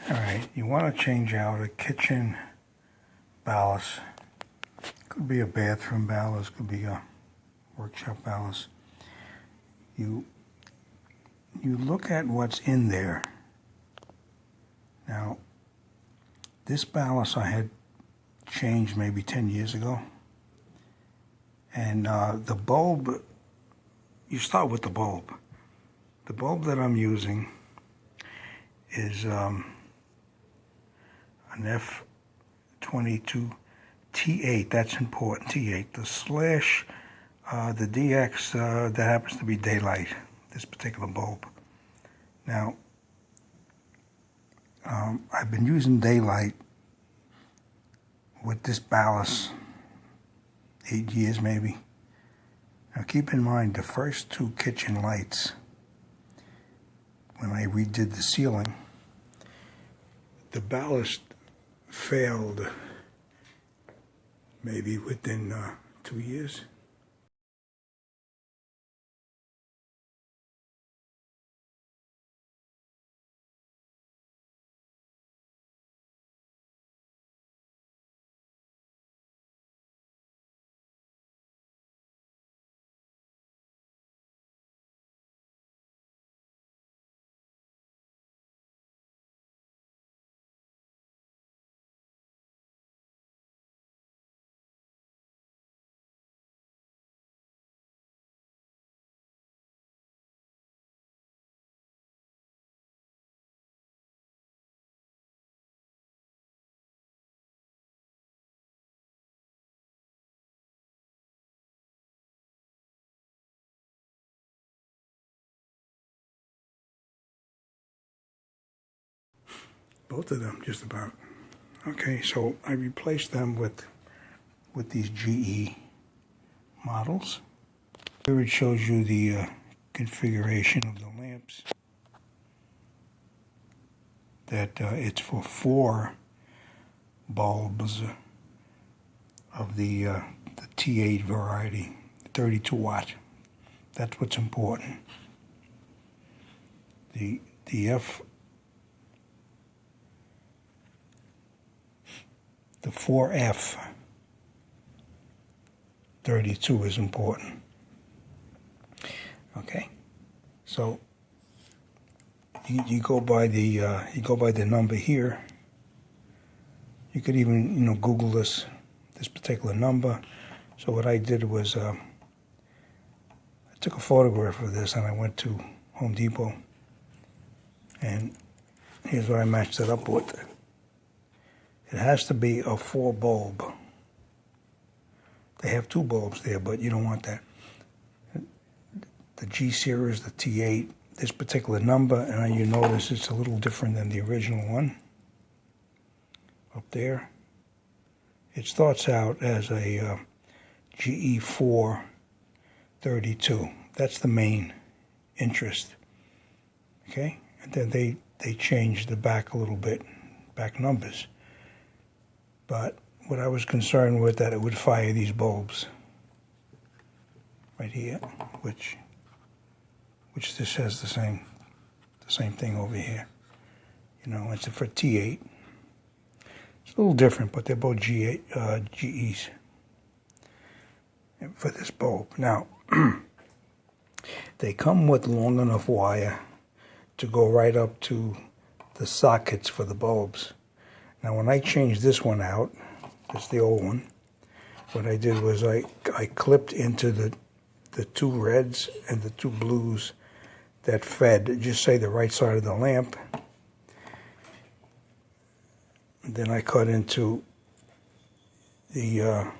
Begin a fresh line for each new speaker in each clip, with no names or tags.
Alright, you want to change out a kitchen ballast. Could be a bathroom ballast, could be a workshop ballast. You look at what's in there. Now, this ballast I had changed maybe 10 years ago. And the bulb, you start with the bulb. The bulb that I'm using is an F22 T8, that's important, T8. The slash, the DX, that happens to be daylight, this particular bulb. Now, I've been using daylight with this ballast 8 years maybe. Now keep in mind the first two kitchen lights, when I redid the ceiling, the ballast failed maybe within 2 years. Both of them, just about. Okay, so I replaced them with these GE models. Here it shows you the configuration of the lamps. That it's for 4 bulbs of the T8 variety, 32 watt. That's what's important. The 4F 32 is important. Okay, so you go by the number here. You could even Google this particular number. So what I did was I took a photograph of this and I went to Home Depot, and here's what I matched it up with. It has to be a 4 bulb. They have 2 bulbs there, but you don't want that. The G series, the T8, this particular number, and you notice it's a little different than the original one. Up there, it starts out as a GE4 32. That's the main interest. Okay, and then they changed the back a little bit, back numbers. But what I was concerned with, that it would fire these bulbs right here, which this has the same thing over here. It's for T8. It's a little different, but they're both GEs for this bulb. Now, they come with long enough wire to go right up to the sockets for the bulbs. Now, when I changed this one out, that's the old one, what I did was I clipped into the 2 reds and the 2 blues that fed, just say, the right side of the lamp. And then I cut into the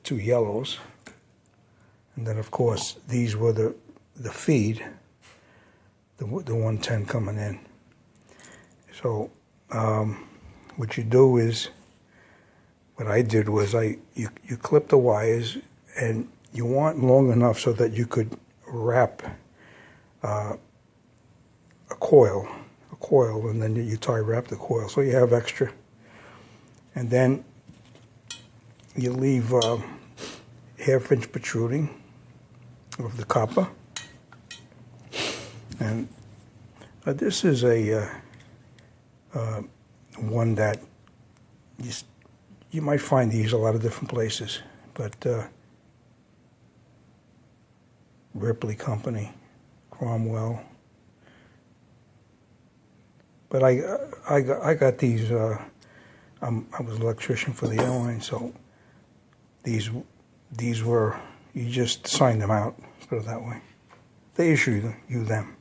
2 yellows. And then, of course, these were the feed, the 110 coming in. So what you do is, what I did was you clip the wires, and you want long enough so that you could wrap a coil, and then you wrap the coil, so you have extra. And then you leave half-inch protruding of the copper. And this is a one that you might find these a lot of different places, but Ripley Company, Cromwell. But I got these. I was an electrician for the airline, so these were, you just sign them out. Let's put it that way. They issue you them.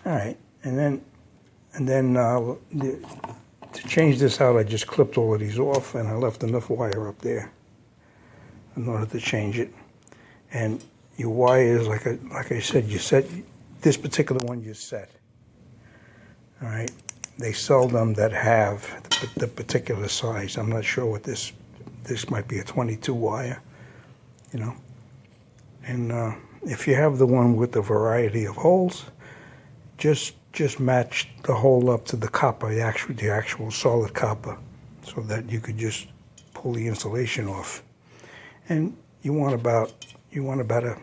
All right, and then to change this out, I just clipped all of these off, and I left enough wire up there in order to change it. And your wires, like I said, you set this particular one. You set. All right. They sell them that have the particular size. I'm not sure what this might be a 22 wire, you know. And if you have the one with the variety of holes, just match the hole up to the copper, the actual solid copper, so that you could just pull the insulation off. And you want about a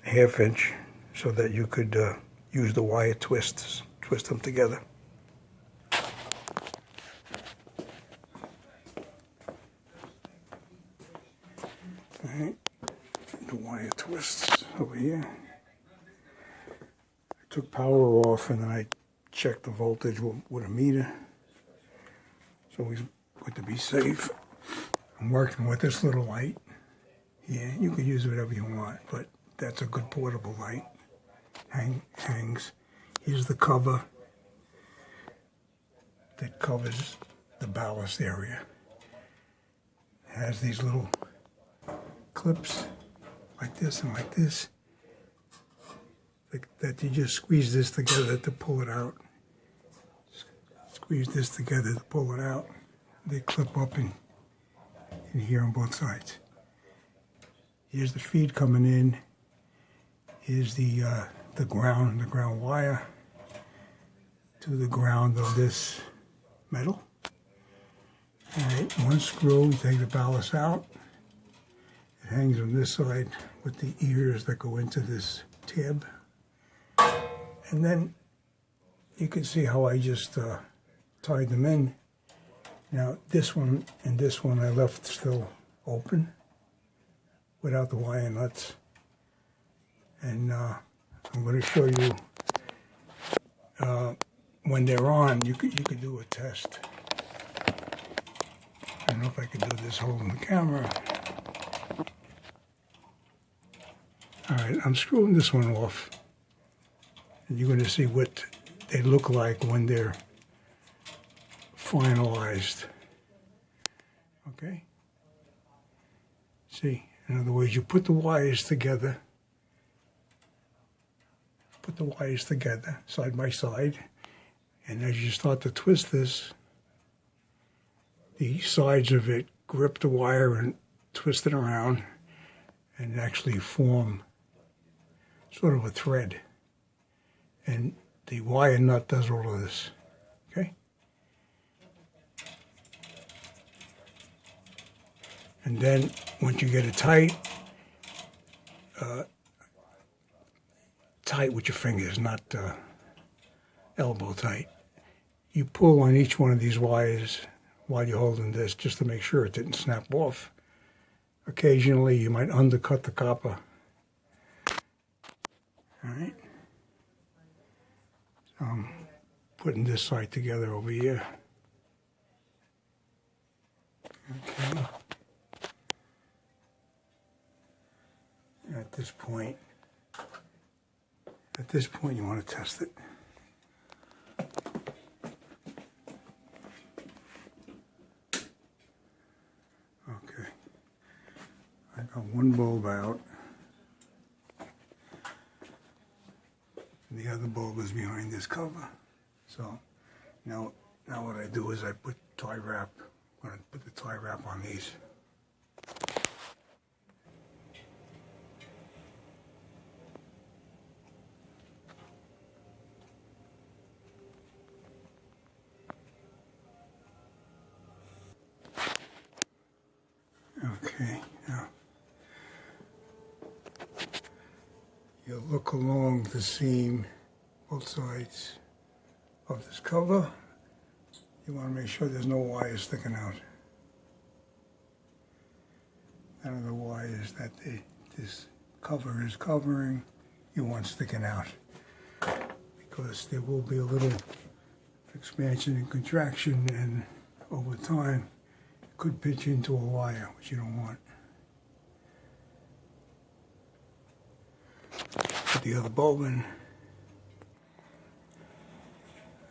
½ inch, so that you could use the wire twists, twist them together. All right, the wire twists over here. I took power off, and then I checked the voltage with a meter. It's always good to be safe. I'm working with this little light. Yeah, you can use whatever you want, but that's a good portable light. Hangs. Here's the cover that covers the ballast area. It has these little clips like this and like this, that you just squeeze this together to pull it out. Squeeze this together to pull it out. They clip up in here on both sides. Here's the feed coming in. Here's the ground wire to the ground of this metal. All right, one screw, take the ballast out. It hangs on this side with the ears that go into this tab. And then you can see how I just tied them in. Now this one and this one I left still open without the wire nuts. And I'm going to show you when they're on. You could do a test. I don't know if I could do this holding the camera. All right, I'm screwing this one off, and you're going to see what they look like when they're finalized. Okay? See, in other words, you put the wires together. Put the wires together side by side, and as you start to twist this, the sides of it grip the wire and twist it around and actually form sort of a thread. And the wire nut does all of this. Okay? And then once you get it tight, tight with your fingers, not elbow tight. You pull on each one of these wires while you're holding this, just to make sure it didn't snap off. Occasionally, you might undercut the copper. All right. So I'm putting this side together over here. Okay. At this point, you want to test it. Okay. I got one bulb out. The other bulb is behind this cover. So now what I do is I put tie wrap. I'm going to put the tie wrap on these. Okay, now you look along the seam, both sides of this cover. You want to make sure there's no wires sticking out. None of the wires that this cover is covering you want sticking out, because there will be a little expansion and contraction, and over time it could pitch into a wire, which you don't want. Put the other bulb in.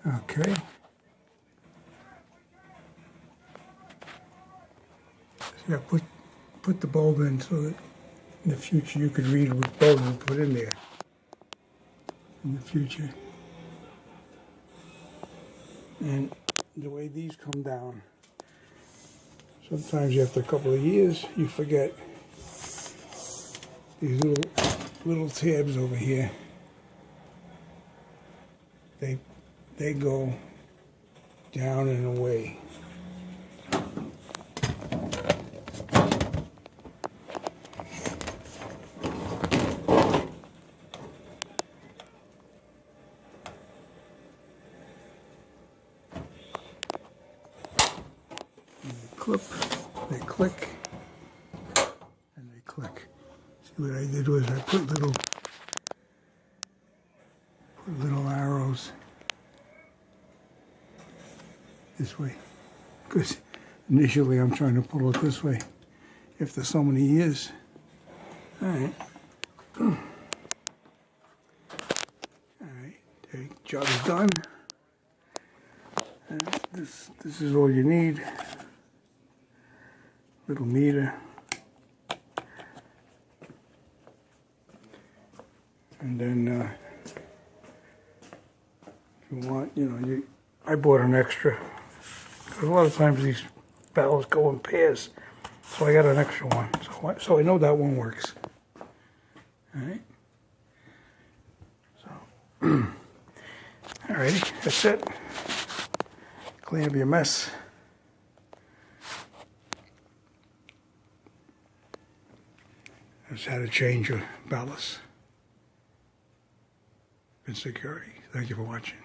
Okay. So yeah, put the bulb in so that in the future you could read what bulb you put in there. In the future. And the way these come down, sometimes after a couple of years you forget these little tabs over here. They go down and away. Clip, they click, and they click. See, what I did was I put little arrows this way, because initially I'm trying to pull it this way after so many years. Alright. Alright, the job is done. And this is all you need. Little meter, and then if you want, I bought an extra, because a lot of times these ballasts go in pairs, so I got an extra one, so I know that one works. All right, so alrighty, that's it. Clean up your mess. That's how to change your ballast in security. Thank you for watching.